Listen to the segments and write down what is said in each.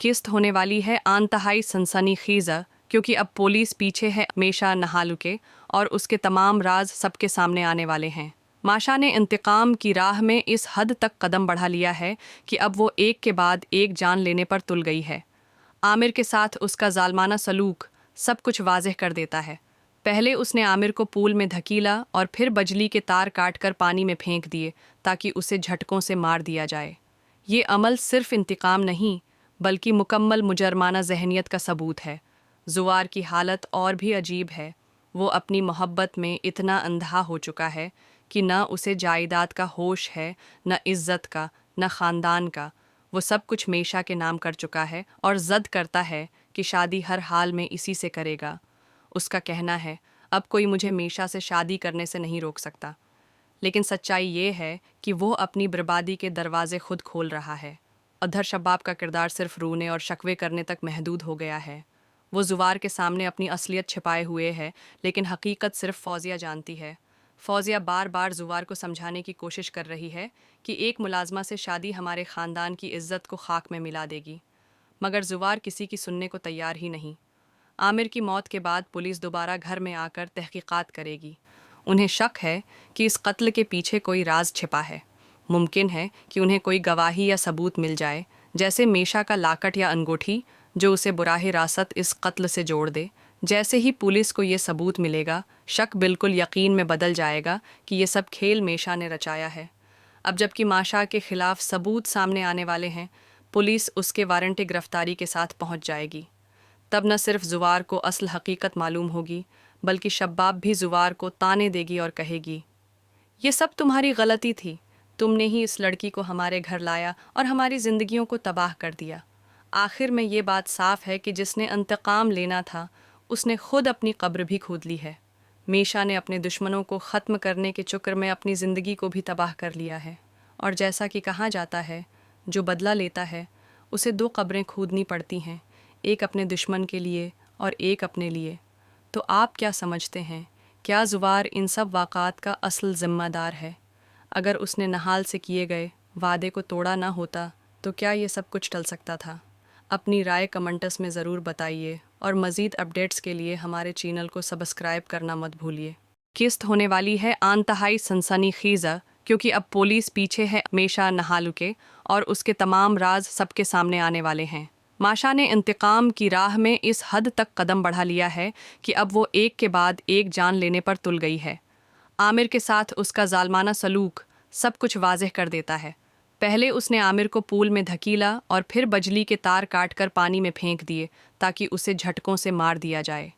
किस्त होने वाली है आंतहाई सनसनीखेज़, क्योंकि अब पुलिस पीछे है मेशा नहालुके और उसके तमाम राज सबके सामने आने वाले हैं। माशा ने इंतकाम की राह में इस हद तक कदम बढ़ा लिया है कि अब वो एक के बाद एक जान लेने पर तुल गई है। आमिर के साथ उसका जालमाना सलूक सब कुछ वाज़ेह कर देता है। पहले उसने आमिर को पूल में धकीला और फिर बजली के तार काटकर पानी में फेंक दिए ताकि उसे झटकों से मार दिया जाए। ये अमल सिर्फ इंतकाम नहीं बल्कि मुकम्मल मुजरमाना जहनियत का सबूत है। ज़ुवार की हालत और भी अजीब है। वो अपनी मोहब्बत में इतना अंधा हो चुका है कि न उसे जायदाद का होश है, न इज़्ज़त का, न ख़ानदान का। वो सब कुछ मेशा के नाम कर चुका है और ज़द करता है कि शादी हर हाल में इसी से करेगा। उसका कहना है, अब कोई मुझे मेशा से शादी करने से नहीं रोक सकता। लेकिन सच्चाई ये है कि वो अपनी बर्बादी के दरवाजे खुद खोल रहा है। अधर शबाब का किरदार सिर्फ रोने और शकवे करने तक महदूद हो गया है। वो ज़ुवार के सामने अपनी असलियत छिपाए हुए है, लेकिन हकीकत सिर्फ फौजिया जानती है। फौजिया बार बार ज़ुवार को समझाने की कोशिश कर रही है कि एक मुलाजमा से शादी हमारे ख़ानदान की इज़्ज़त को खाक में मिला देगी, मगर ज़ुवार किसी की सुनने को तैयार ही नहीं। आमिर की मौत के बाद पुलिस दोबारा घर में आकर तहकीकात करेगी। उन्हें शक है कि इस कत्ल के पीछे कोई राज छिपा है। मुमकिन है कि उन्हें कोई गवाही या सबूत मिल जाए, जैसे मेशा का लाकट या अंगूठी, जो उसे बुराह रासत इस कत्ल से जोड़ दे। जैसे ही पुलिस को ये सबूत मिलेगा, शक बिल्कुल यकीन में बदल जाएगा कि ये सब खेल मेशा ने रचाया है। अब जबकि माशा के खिलाफ सबूत सामने आने वाले हैं, पुलिस उसके वारंटी गिरफ्तारी के साथ पहुंच जाएगी। तब न सिर्फ ज़ुवार को असल हकीकत मालूम होगी, बल्कि शब्बाब भी ज़ुवार को ताने देगी और कहेगी, ये सब तुम्हारी गलती थी। तुमने ही इस लड़की को हमारे घर लाया और हमारी ज़िंदगियों को तबाह कर दिया। आखिर में ये बात साफ़ है कि जिसने इंतकाम लेना था, उसने खुद अपनी कब्र भी खोद ली है। मेशा ने अपने दुश्मनों को ख़त्म करने के चक्कर में अपनी ज़िंदगी को भी तबाह कर लिया है। और जैसा कि कहा जाता है, जो बदला लेता है उसे दो कब्रें खोदनी पड़ती हैं, एक अपने दुश्मन के लिए और एक अपने लिए। तो आप क्या समझते हैं, क्या ज़ुवार इन सब वाक़ात का असल ज़िम्मेदार है? अगर उसने नहाल से किए गए वादे को तोड़ा ना होता तो क्या ये सब कुछ टल सकता था? अपनी राय कमेंट्स में ज़रूर बताइए और मज़ीद अपडेट्स के लिए हमारे चैनल को सब्सक्राइब करना मत भूलिए। किस्त होने वाली है आंतहाई सनसनीखेज़, क्योंकि अब पुलिस पीछे है मेशा नहालुके और उसके तमाम राज सबके सामने आने वाले हैं। माशा ने इंतकाम की राह में इस हद तक कदम बढ़ा लिया है कि अब वो एक के बाद एक जान लेने पर तुल गई है। आमिर के साथ उसका जालमाना सलूक सब कुछ वाज़ेह कर देता है। पहले उसने आमिर को पूल में धकीला और फिर बजली के तार काटकर पानी में फेंक दिए ताकि उसे झटकों से मार दिया जाए।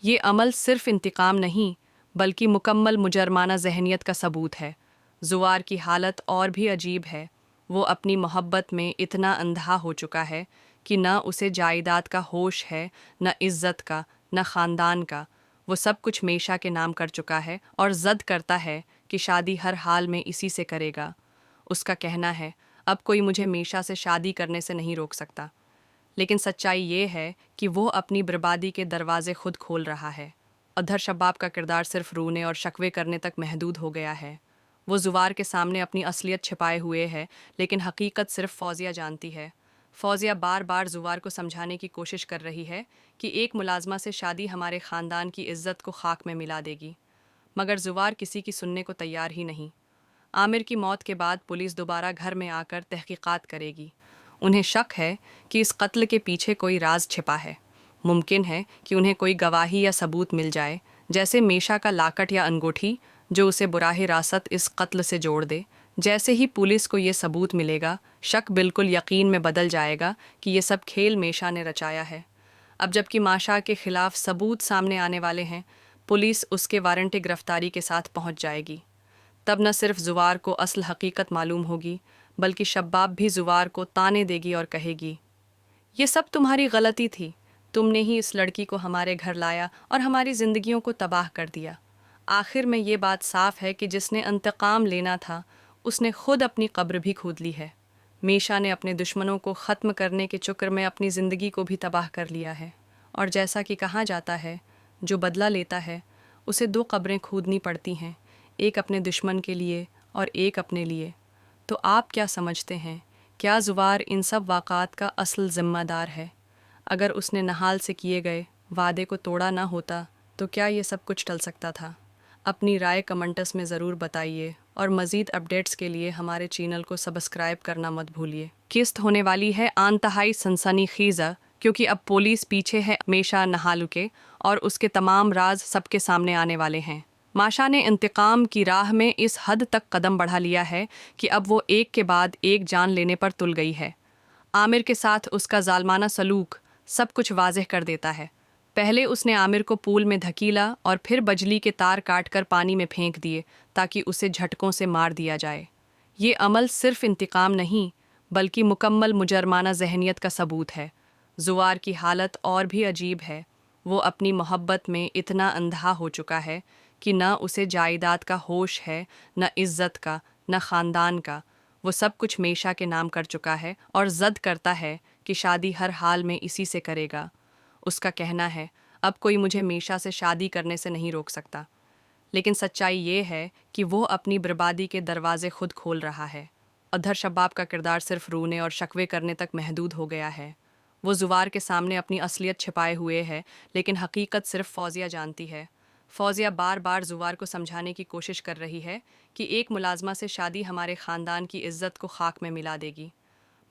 ये अमल सिर्फ इंतकाम नहीं बल्कि मुकम्मल मुजरमाना जहनियत का सबूत है। ज़ुवार की हालत और भी अजीब है। वो अपनी मोहब्बत में इतना अंधा हो चुका है कि न उसे जायदाद का होश है, न इज़्ज़त का, न ख़ानदान का। वो सब कुछ मेशा के नाम कर चुका है और ज़द करता है कि शादी हर हाल में इसी से करेगा। उसका कहना है, अब कोई मुझे मेशा से शादी करने से नहीं रोक सकता। लेकिन सच्चाई ये है कि वो अपनी बर्बादी के दरवाजे खुद खोल रहा है। अधर शबाब का किरदार सिर्फ रोने और शकवे करने तक महदूद हो गया है। वो ज़ुवार के सामने अपनी असलियत छिपाए हुए है, लेकिन हकीकत सिर्फ फौजिया जानती है। फौजिया बार बार ज़ुवार को समझाने की कोशिश कर रही है कि एक मुलाजमा से शादी हमारे ख़ानदान की इज़्ज़त को खाक में मिला देगी, मगर ज़ुवार किसी की सुनने को तैयार ही नहीं। आमिर की मौत के बाद पुलिस दोबारा घर में आकर तहकीकात करेगी। उन्हें शक है कि इस कत्ल के पीछे कोई राज छिपा है। मुमकिन है कि उन्हें कोई गवाही या सबूत मिल जाए, जैसे मेशा का लाकट या अंगूठी, जो उसे बुराह रासत इस कत्ल से जोड़ दे। जैसे ही पुलिस को ये सबूत मिलेगा, शक बिल्कुल यकीन में बदल जाएगा कि ये सब खेल मेशा ने रचाया है। अब जबकि माशा के खिलाफ सबूत सामने आने वाले हैं, पुलिस उसके वारंटी गिरफ्तारी के साथ पहुंच जाएगी। तब न सिर्फ ज़ुवार को असल हकीकत मालूम होगी, बल्कि शब्बाब भी ज़ुवार को ताने देगी और कहेगी, ये सब तुम्हारी गलती थी। तुमने ही इस लड़की को हमारे घर लाया और हमारी ज़िंदगियों को तबाह कर दिया। आखिर में ये बात साफ़ है कि जिसने इंतकाम लेना था, उसने खुद अपनी कब्र भी खोद ली है। मेशा ने अपने दुश्मनों को ख़त्म करने के चक्कर में अपनी ज़िंदगी को भी तबाह कर लिया है। और जैसा कि कहा जाता है, जो बदला लेता है उसे दो कब्रें खोदनी पड़ती हैं, एक अपने दुश्मन के लिए और एक अपने लिए। तो आप क्या समझते हैं, کیا زوار ان سب واقعات کا اصل ذمہ دار ہے؟ اگر اس نے نہال سے کیے گئے وعدے کو توڑا نہ ہوتا تو کیا یہ سب کچھ ٹل سکتا تھا؟ اپنی رائے کمنٹس میں ضرور بتائیے اور مزید اپڈیٹس کے لیے ہمارے چینل کو سبسکرائب کرنا مت بھولیے۔ قسط ہونے والی ہے انتہائی سنسنی خیزہ کیونکہ اب پولیس پیچھے ہے میشا نہالو کے اور اس کے تمام راز سب کے سامنے آنے والے ہیں۔ ماشا نے انتقام کی راہ میں اس حد تک قدم بڑھا لیا ہے کہ اب وہ ایک کے بعد ایک جان لینے پر تل گئی ہے۔ عامر کے ساتھ اس کا ظالمانہ سلوک سب کچھ واضح کر دیتا ہے۔ پہلے اس نے عامر کو پول میں دھکیلا اور پھر بجلی کے تار کاٹ کر پانی میں پھینک دیے تاکہ اسے جھٹکوں سے مار دیا جائے۔ یہ عمل صرف انتقام نہیں بلکہ مکمل مجرمانہ ذہنیت کا ثبوت ہے۔ زوار کی حالت اور بھی عجیب ہے۔ وہ اپنی محبت میں اتنا اندھا ہو چکا ہے کہ نہ اسے جائیداد کا ہوش ہے، نہ عزت کا، نہ خاندان کا۔ وہ سب کچھ میشا کے نام کر چکا ہے اور ضد کرتا ہے کہ شادی ہر حال میں اسی سے کرے گا۔ اس کا کہنا ہے اب کوئی مجھے میشا سے شادی کرنے سے نہیں روک سکتا، لیکن سچائی یہ ہے کہ وہ اپنی بربادی کے دروازے خود کھول رہا ہے۔ ادھر شباب کا کردار صرف رونے اور شکوے کرنے تک محدود ہو گیا ہے۔ وہ زوار کے سامنے اپنی اصلیت چھپائے ہوئے ہے، لیکن حقیقت صرف فوزیہ جانتی ہے۔ فوزیہ بار بار زوار کو سمجھانے کی کوشش کر رہی ہے کہ ایک ملازمہ سے شادی ہمارے خاندان کی عزت کو خاک میں ملا دے گی،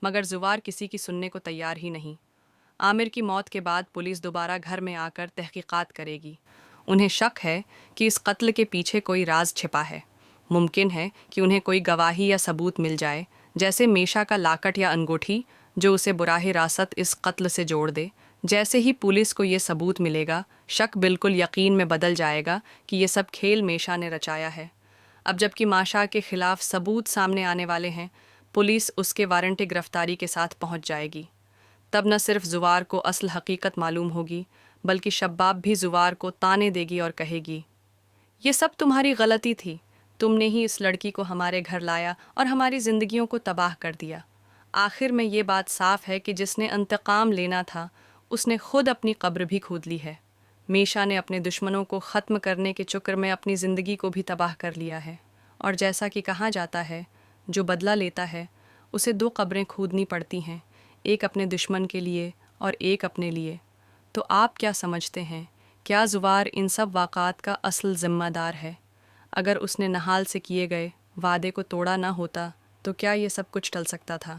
مگر زوار کسی کی سننے کو تیار ہی نہیں۔ عامر کی موت کے بعد پولیس دوبارہ گھر میں آ کر تحقیقات کرے گی۔ انہیں شک ہے کہ اس قتل کے پیچھے کوئی راز چھپا ہے۔ ممکن ہے کہ انہیں کوئی گواہی یا ثبوت مل جائے، جیسے میشا کا لاکٹ یا انگوٹھی، جو اسے براہ راست اس قتل سے جوڑ دے۔ جیسے ہی پولیس کو یہ ثبوت ملے گا، شک بالکل یقین میں بدل جائے گا کہ یہ سب کھیل میشا نے رچایا ہے۔ اب جبکہ ماشا کے خلاف ثبوت سامنے آنے والے ہیں، پولیس اس کے وارنٹی گرفتاری کے ساتھ پہنچ جائے گی۔ تب نہ صرف زوار کو اصل حقیقت معلوم ہوگی، بلکہ شباب بھی زوار کو طعنے دے گی اور کہے گی، یہ سب تمہاری غلطی تھی، تم نے ہی اس لڑکی کو ہمارے گھر لایا اور ہماری زندگیوں کو تباہ کر دیا۔ آخر میں یہ بات صاف ہے کہ جس نے انتقام لینا تھا، اس نے خود اپنی قبر بھی کھود لی ہے۔ میشا نے اپنے دشمنوں کو ختم کرنے کے چکر میں اپنی زندگی کو بھی تباہ کر لیا ہے، اور جیسا کہ کہا جاتا ہے، جو بدلہ لیتا ہے اسے دو قبریں کھودنی پڑتی ہیں، ایک اپنے دشمن کے لیے اور ایک اپنے لیے۔ تو آپ کیا سمجھتے ہیں؟ کیا زوار ان سب واقعات کا اصل ذمہ دار ہے؟ اگر اس نے نہال سے کیے گئے وعدے کو توڑا نہ ہوتا تو کیا یہ سب کچھ ٹل سکتا تھا؟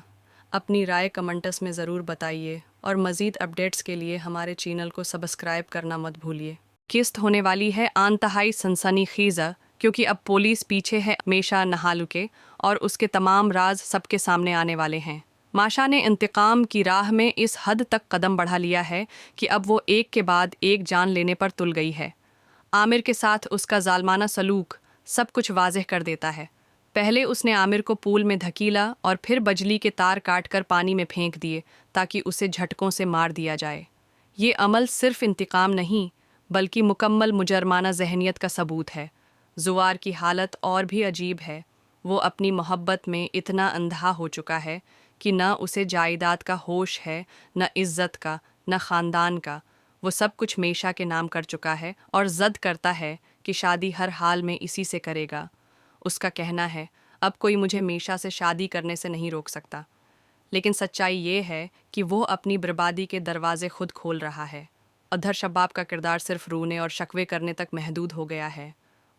اپنی رائے کمنٹس میں ضرور بتائیے اور مزید اپڈیٹس کے لیے ہمارے چینل کو سبسکرائب کرنا مت بھولیے۔ قسط ہونے والی ہے انتہائی سنسنی خیزہ کیونکہ اب پولیس پیچھے ہے میشا نہالو کے اور اس کے تمام راز سب کے سامنے آنے والے ہیں۔ ماشا نے انتقام کی راہ میں اس حد تک قدم بڑھا لیا ہے کہ اب وہ ایک کے بعد ایک جان لینے پر تل گئی ہے۔ عامر کے ساتھ اس کا ظالمانہ سلوک سب کچھ واضح کر دیتا ہے۔ پہلے اس نے عامر کو پول میں دھکیلا اور پھر بجلی کے تار کاٹ کر پانی میں پھینک دیے تاکہ اسے جھٹکوں سے مار دیا جائے۔ یہ عمل صرف انتقام نہیں بلکہ مکمل مجرمانہ ذہنیت کا ثبوت ہے۔ زوار کی حالت اور بھی عجیب ہے۔ وہ اپنی محبت میں اتنا اندھا ہو چکا ہے کہ نہ اسے جائیداد کا ہوش ہے، نہ عزت کا، نہ خاندان کا۔ وہ سب کچھ میشا کے نام کر چکا ہے اور ضد کرتا ہے کہ شادی ہر حال میں اسی سے کرے گا۔ اس کا کہنا ہے اب کوئی مجھے میشا سے شادی کرنے سے نہیں روک سکتا، لیکن سچائی یہ ہے کہ وہ اپنی بربادی کے دروازے خود کھول رہا ہے۔ ادھر شباب کا کردار صرف رونے اور شکوے کرنے تک محدود ہو گیا ہے۔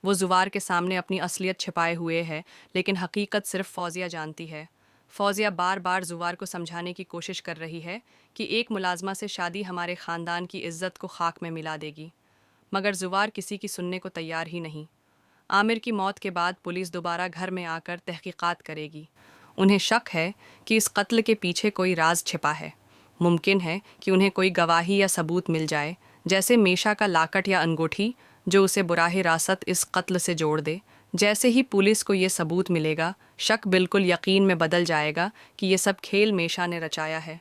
وہ زوار کے سامنے اپنی اصلیت چھپائے ہوئے ہے، لیکن حقیقت صرف فوزیہ جانتی ہے۔ فوزیہ بار بار زوار کو سمجھانے کی کوشش کر رہی ہے کہ ایک ملازمہ سے شادی ہمارے خاندان کی عزت کو خاک میں ملا دے گی، مگر زوار کسی کی سننے کو تیار ہی نہیں۔ عامر کی موت کے بعد پولیس دوبارہ گھر میں آ کر تحقیقات کرے گی۔ انہیں شک ہے کہ اس قتل کے پیچھے کوئی راز چھپا ہے۔ ممکن ہے کہ انہیں کوئی گواہی یا ثبوت مل جائے، جیسے میشا کا لاکٹ یا انگوٹھی، جو اسے براہ راست اس قتل سے جوڑ دے۔ جیسے ہی پولیس کو یہ ثبوت ملے گا، شک بالکل یقین میں بدل جائے گا کہ یہ سب کھیل میشا نے رچایا ہے۔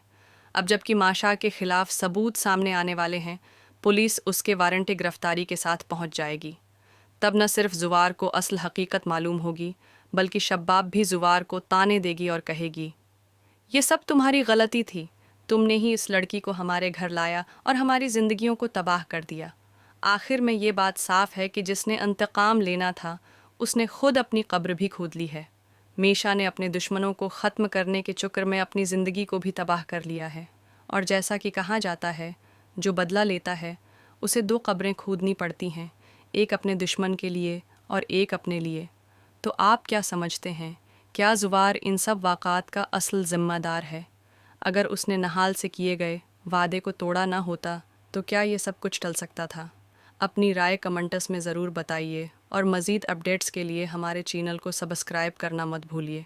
اب جبکہ ماشا کے خلاف ثبوت سامنے آنے والے ہیں، پولیس اس کے وارنٹی گرفتاری کے ساتھ پہنچ جائے گی۔ تب نہ صرف زوار کو اصل حقیقت معلوم ہوگی، بلکہ شباب بھی زوار کو طعنے دے گی اور کہے گی، یہ سب تمہاری غلطی تھی، تم نے ہی اس لڑکی کو ہمارے گھر لایا اور ہماری زندگیوں کو تباہ کر دیا۔ آخر میں یہ بات صاف ہے کہ جس نے انتقام لینا تھا، اس نے خود اپنی قبر بھی کھود لی ہے۔ मीशा ने अपने दुश्मनों को ख़त्म करने के चक्कर में अपनी ज़िंदगी को भी तबाह कर लिया है। और जैसा कि कहा जाता है, जो बदला लेता है उसे 2 कब्रें खोदनी पड़ती हैं, एक अपने दुश्मन के लिए और एक अपने लिए। तो आप क्या समझते हैं, क्या ज़ुवार इन सब वाक़ात का असल ज़िम्मेदार है? अगर उसने नहाल से किए गए वादे को तोड़ा ना होता तो क्या ये सब कुछ टल सकता था? अपनी राय कमेंट्स में ज़रूर बताइए और मज़ीद अपडेट्स के लिए हमारे चैनल को सब्सक्राइब करना मत भूलिए।